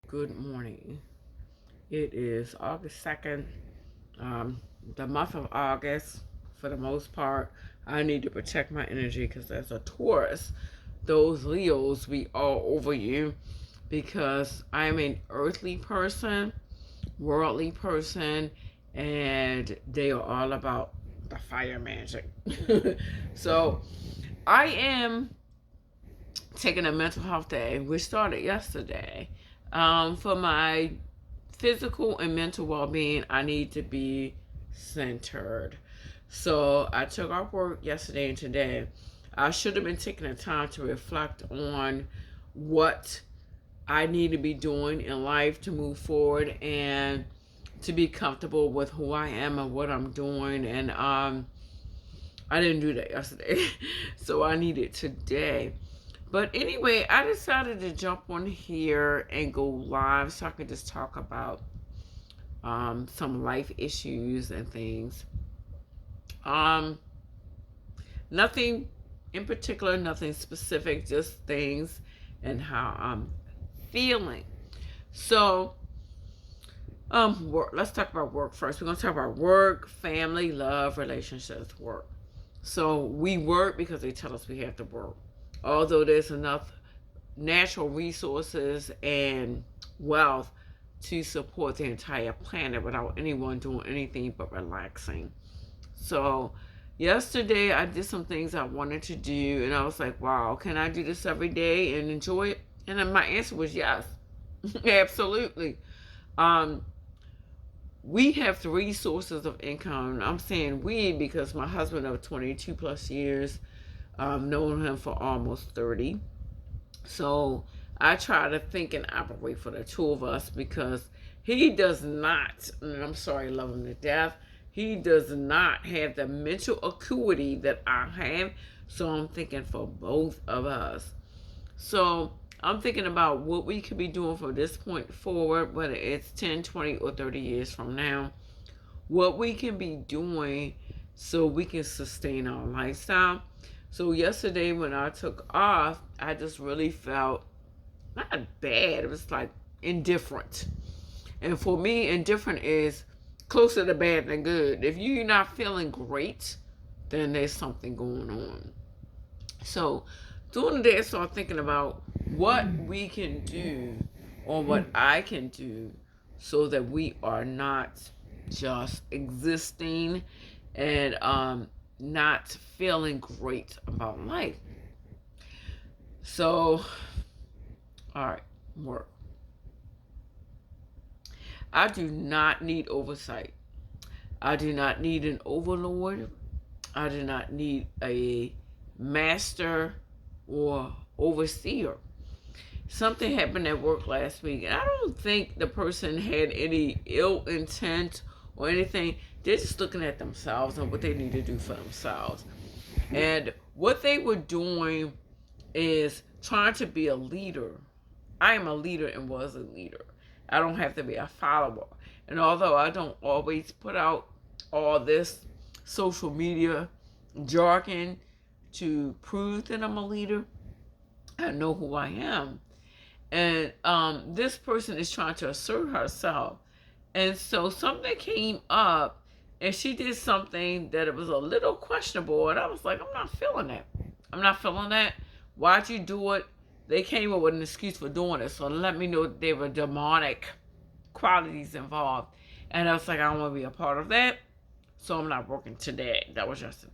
Good morning. It is August 2nd, the month of August. For the most part, I need to protect my energy because as a Taurus, those Leos be all over you because I'm an earthly person, worldly person, and they are all about the fire magic. So I am taking a mental health day, which started yesterday. For my physical and mental well-being, I need to be centered. So I took off work yesterday and today. I should have been taking the time to reflect on what I need to be doing in life to move forward and to be comfortable with who I am and what I'm doing. And I didn't do that yesterday, so I need it today. But anyway, I decided to jump on here and go live so I could just talk about some life issues and things. Um, Nothing in particular, nothing specific, just things and how I'm feeling. So, work. Let's talk about work first. We're gonna talk about work, family, love, relationships, work. So we work because they tell us we have to work. Although there's enough natural resources and wealth to support the entire planet without anyone doing anything but relaxing. So, yesterday I did some things I wanted to do, and I was like, wow, can I do this every day and enjoy it? And then my answer was yes, absolutely. Um, we have three sources of income. I'm saying we because my husband of 22 plus years, known him for almost 30. So I try to think and operate for the two of us because he does not, and I'm sorry, love him to death, he does not have the mental acuity that I have. So I'm thinking for both of us. So I'm thinking about what we could be doing from this point forward, whether it's 10, 20, or 30 years from now, what we can be doing so we can sustain our lifestyle. So yesterday when I took off, I just really felt not bad. It was like indifferent. And for me, indifferent is closer to bad than good. If you're not feeling great, then there's something going on. So during the day, I started thinking about what we can do or what I can do so that we are not just existing and not feeling great about life. So, all right, work. I do not need oversight. I do not need an overlord. I do not need a master or overseer. Something happened at work last week, and I don't think the person had any ill intent or anything. They're just looking at themselves and what they need to do for themselves. And what they were doing is trying to be a leader. I am a leader and was a leader. I don't have to be a follower. And although I don't always put out all this social media jargon to prove that I'm a leader, I know who I am. And this person is trying to assert herself. And so something came up and she did something that it was a little questionable. And I was like, I'm not feeling that. I'm not feeling that. Why'd you do it? They came up with an excuse for doing it. So let me know that there were demonic qualities involved. And I was like, I don't want to be a part of that. So I'm not working today. That was yesterday.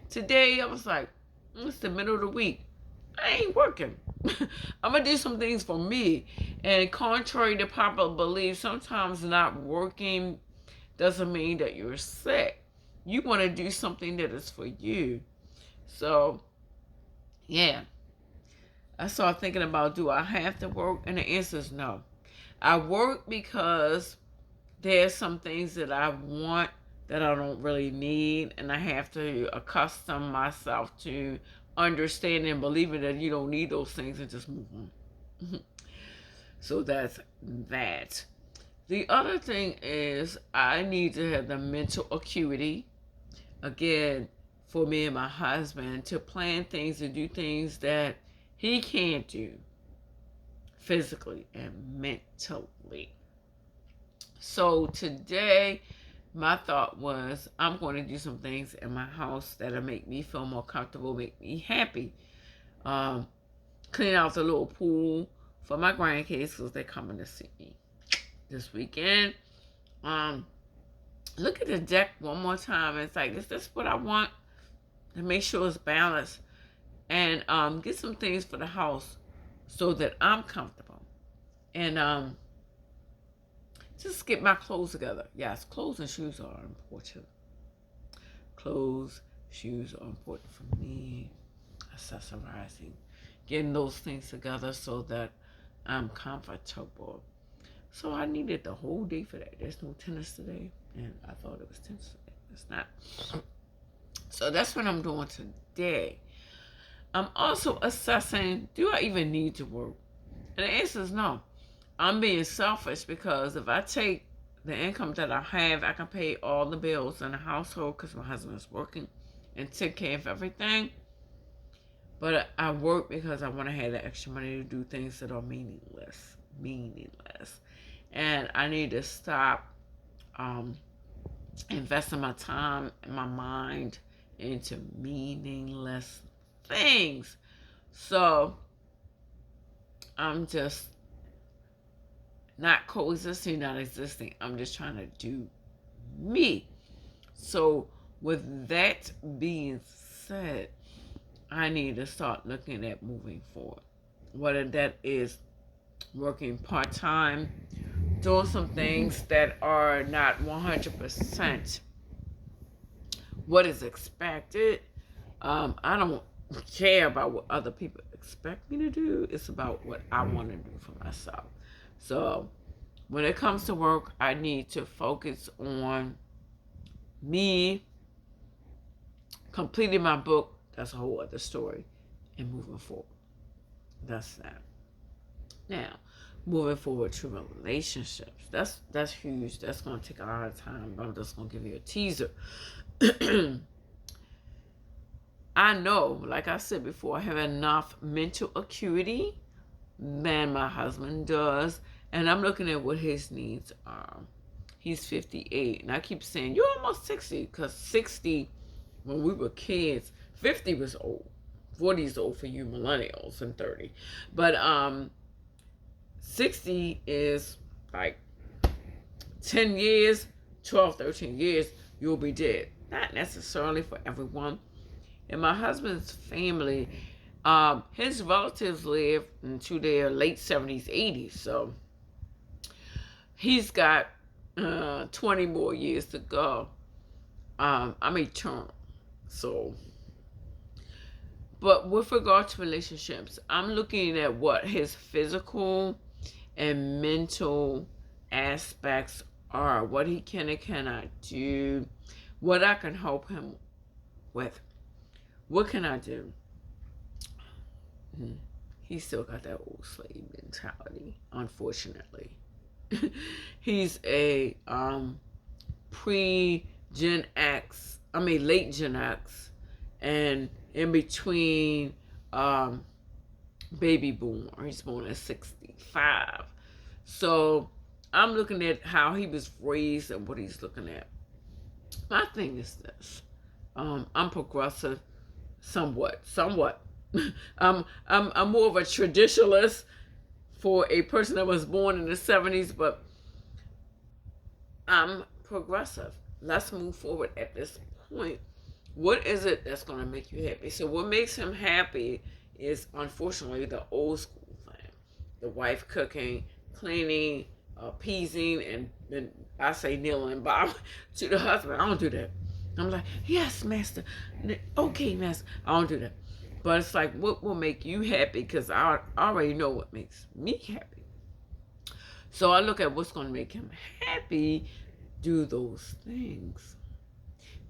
Today, I was like, it's the middle of the week. I ain't working. I'm going to do some things for me. And contrary to popular belief, sometimes not working doesn't mean that you're sick. You want to do something that is for you. So, yeah. I started thinking about, do I have to work? And the answer is no. I work because there's some things that I want that I don't really need, and I have to accustom myself to understanding and believing that you don't need those things and just move on. So that's that. The other thing is I need to have the mental acuity, again, for me and my husband to plan things and do things that he can't do physically and mentally. So today, my thought was I'm going to do some things in my house that'll make me feel more comfortable, make me happy. Um, Clean out the little pool for my grandkids because they're coming to see me this weekend. Look at the deck one more time. It's like, is this what I want? To make sure it's balanced. And get some things for the house so that I'm comfortable. And just get my clothes together. Yes, clothes and shoes are important. Clothes, shoes are important for me. Accessorizing. Getting those things together so that I'm comfortable. So I needed the whole day for that. There's no tennis today. And I thought it was tennis today. It's not. So that's what I'm doing today. I'm also assessing, do I even need to work? And the answer is no. I'm being selfish because if I take the income that I have, I can pay all the bills in the household because my husband is working and take care of everything. But I work because I want to have the extra money to do things that are meaningless. And I need to stop investing my time and my mind into meaningless things. So I'm just not coexisting, not existing. I'm just trying to do me. So with that being said, I need to start looking at moving forward. Whether that is working part-time, doing some things that are not 100% what is expected. I don't care about what other people expect me to do. It's about what I want to do for myself. So when it comes to work, I need to focus on me completing my book. That's a whole other story. And moving forward. That's that. Now, moving forward to relationships. That's huge. That's going to take a lot of time. But I'm just going to give you a teaser. I know, like I said before, I have enough mental acuity than my husband does. And I'm looking at what his needs are. He's 58. And I keep saying, you're almost 60. Because 60, when we were kids, 50 was old. 40 is old for you millennials and 30. But 60 is like 10 years, 12, 13 years, you'll be dead. Not necessarily for everyone. In my husband's family, his relatives live into their late 70s, 80s. So he's got 20 more years to go. I'm eternal. So, but with regard to relationships, I'm looking at what his physical and mental aspects are, what he can and cannot do, what I can help him with. What can I do? He still got that old slave mentality, unfortunately. He's a pre-Gen X, late Gen X, and in between baby boomer. He's born at 65. So I'm looking at how he was raised and what he's looking at. My thing is this. I'm progressive somewhat. I'm more of a traditionalist for a person that was born in the 70s, but I'm progressive. Let's move forward at this point. What is it that's going to make you happy? So what makes him happy is, unfortunately, the old school thing. The wife cooking, cleaning, appeasing, and I say kneeling and bow to the husband. I don't do that. I'm like, yes, master. Okay, master. I don't do that. But it's like, what will make you happy? Because I already know what makes me happy. So I look at what's going to make him happy, do those things.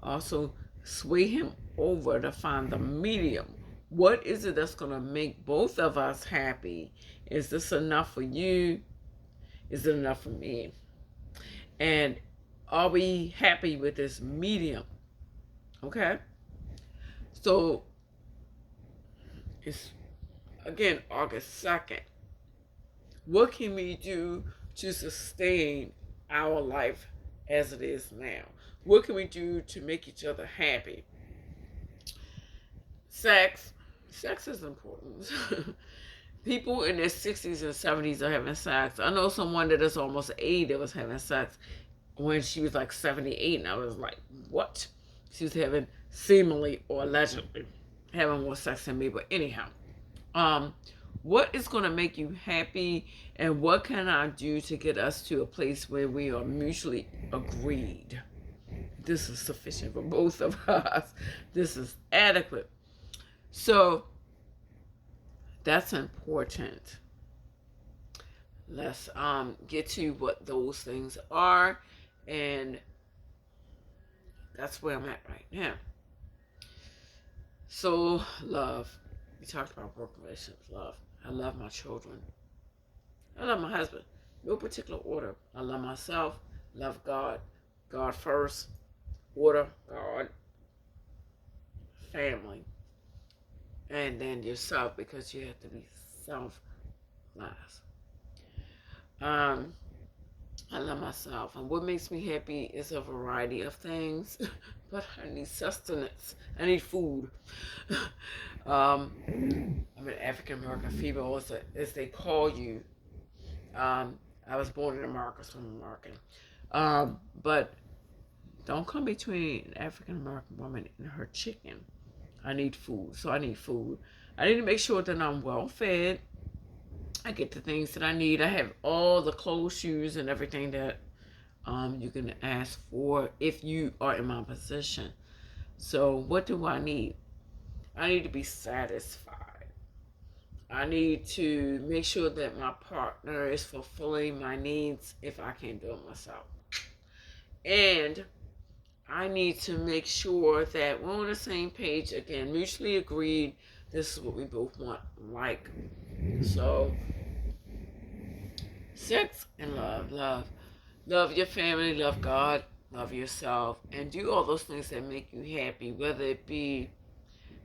Also, sway him over to find the medium. What is it that's going to make both of us happy? Is this enough for you? Is it enough for me? And are we happy with this medium? Okay? So, it's, again, August 2nd. What can we do to sustain our life as it is now? What can we do to make each other happy? Sex. Sex is important. People in their 60s and 70s are having sex. I know someone that is almost 80 that was having sex when she was like 78, and I was like, what? She was having seemingly or allegedly having more sex than me. But anyhow, um, what is going to make you happy, and what can I do to get us to a place where we are mutually agreed? This is sufficient for both of us. This is adequate. So that's important. Let's get to what those things are, and that's where I'm at right now. So love. We talked about broken relationships. Love. I love my children. I love my husband. No particular order. I love myself. Love God. God first. Order. God. Family. And then yourself, because you have to be self last. I love myself, and what makes me happy is a variety of things. But I need sustenance. I need food. I'm an African American female, as they call you. I was born in America, so I'm American. But don't come between an African American woman and her chicken. I need food, so I need food. I need to make sure that I'm well fed. I get the things that I need. I have all the clothes, shoes, and everything that you can ask for if you are in my position. So what do I need? I need to be satisfied. I need to make sure that my partner is fulfilling my needs if I can't do it myself. And I need to make sure that we're on the same page again, mutually agreed. This is what we both want, like. So, sex and love your family, love God, love yourself, and do all those things that make you happy, whether it be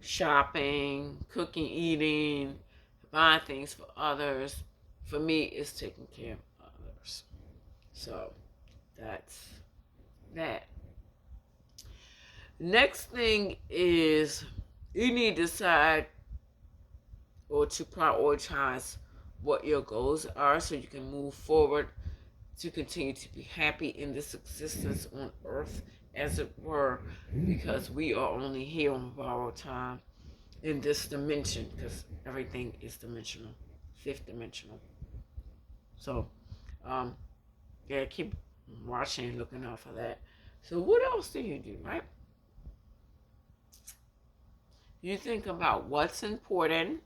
shopping, cooking, eating, buying things for others. For me, it's taking care of others. So that's that. Next thing is you need to decide or to prioritize what your goals are so you can move forward to continue to be happy in this existence on earth, as it were, because we are only here on borrowed time in this dimension, because everything is dimensional, fifth dimensional. So, yeah, keep watching, looking out for that. So, what else do you do, right? You think about what's important,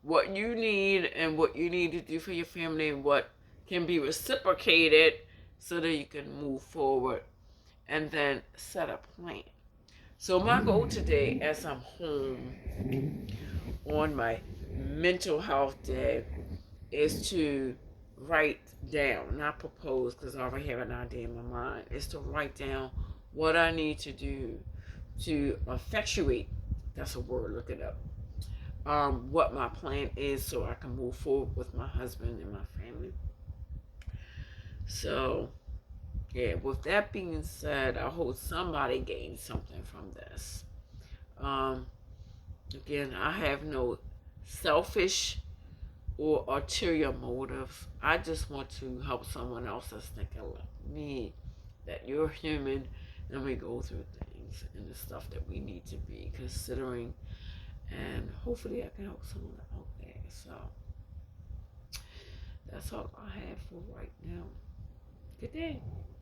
what you need, and what you need to do for your family, and what can be reciprocated so that you can move forward, and then set a plan. So my goal today, as I'm home on my mental health day, is to write down, not propose because I already have an idea in my mind, is to write down what I need to do to effectuate, that's a word, look it up, what my plan is so I can move forward with my husband and my family. So, yeah, with that being said, I hope somebody gained something from this. Again, I have no selfish or ulterior motive. I just want to help someone else that's thinking like me, that you're human and we go through things and the stuff that we need to be considering, and hopefully I can help someone out there. So that's all I have for right now. Good day.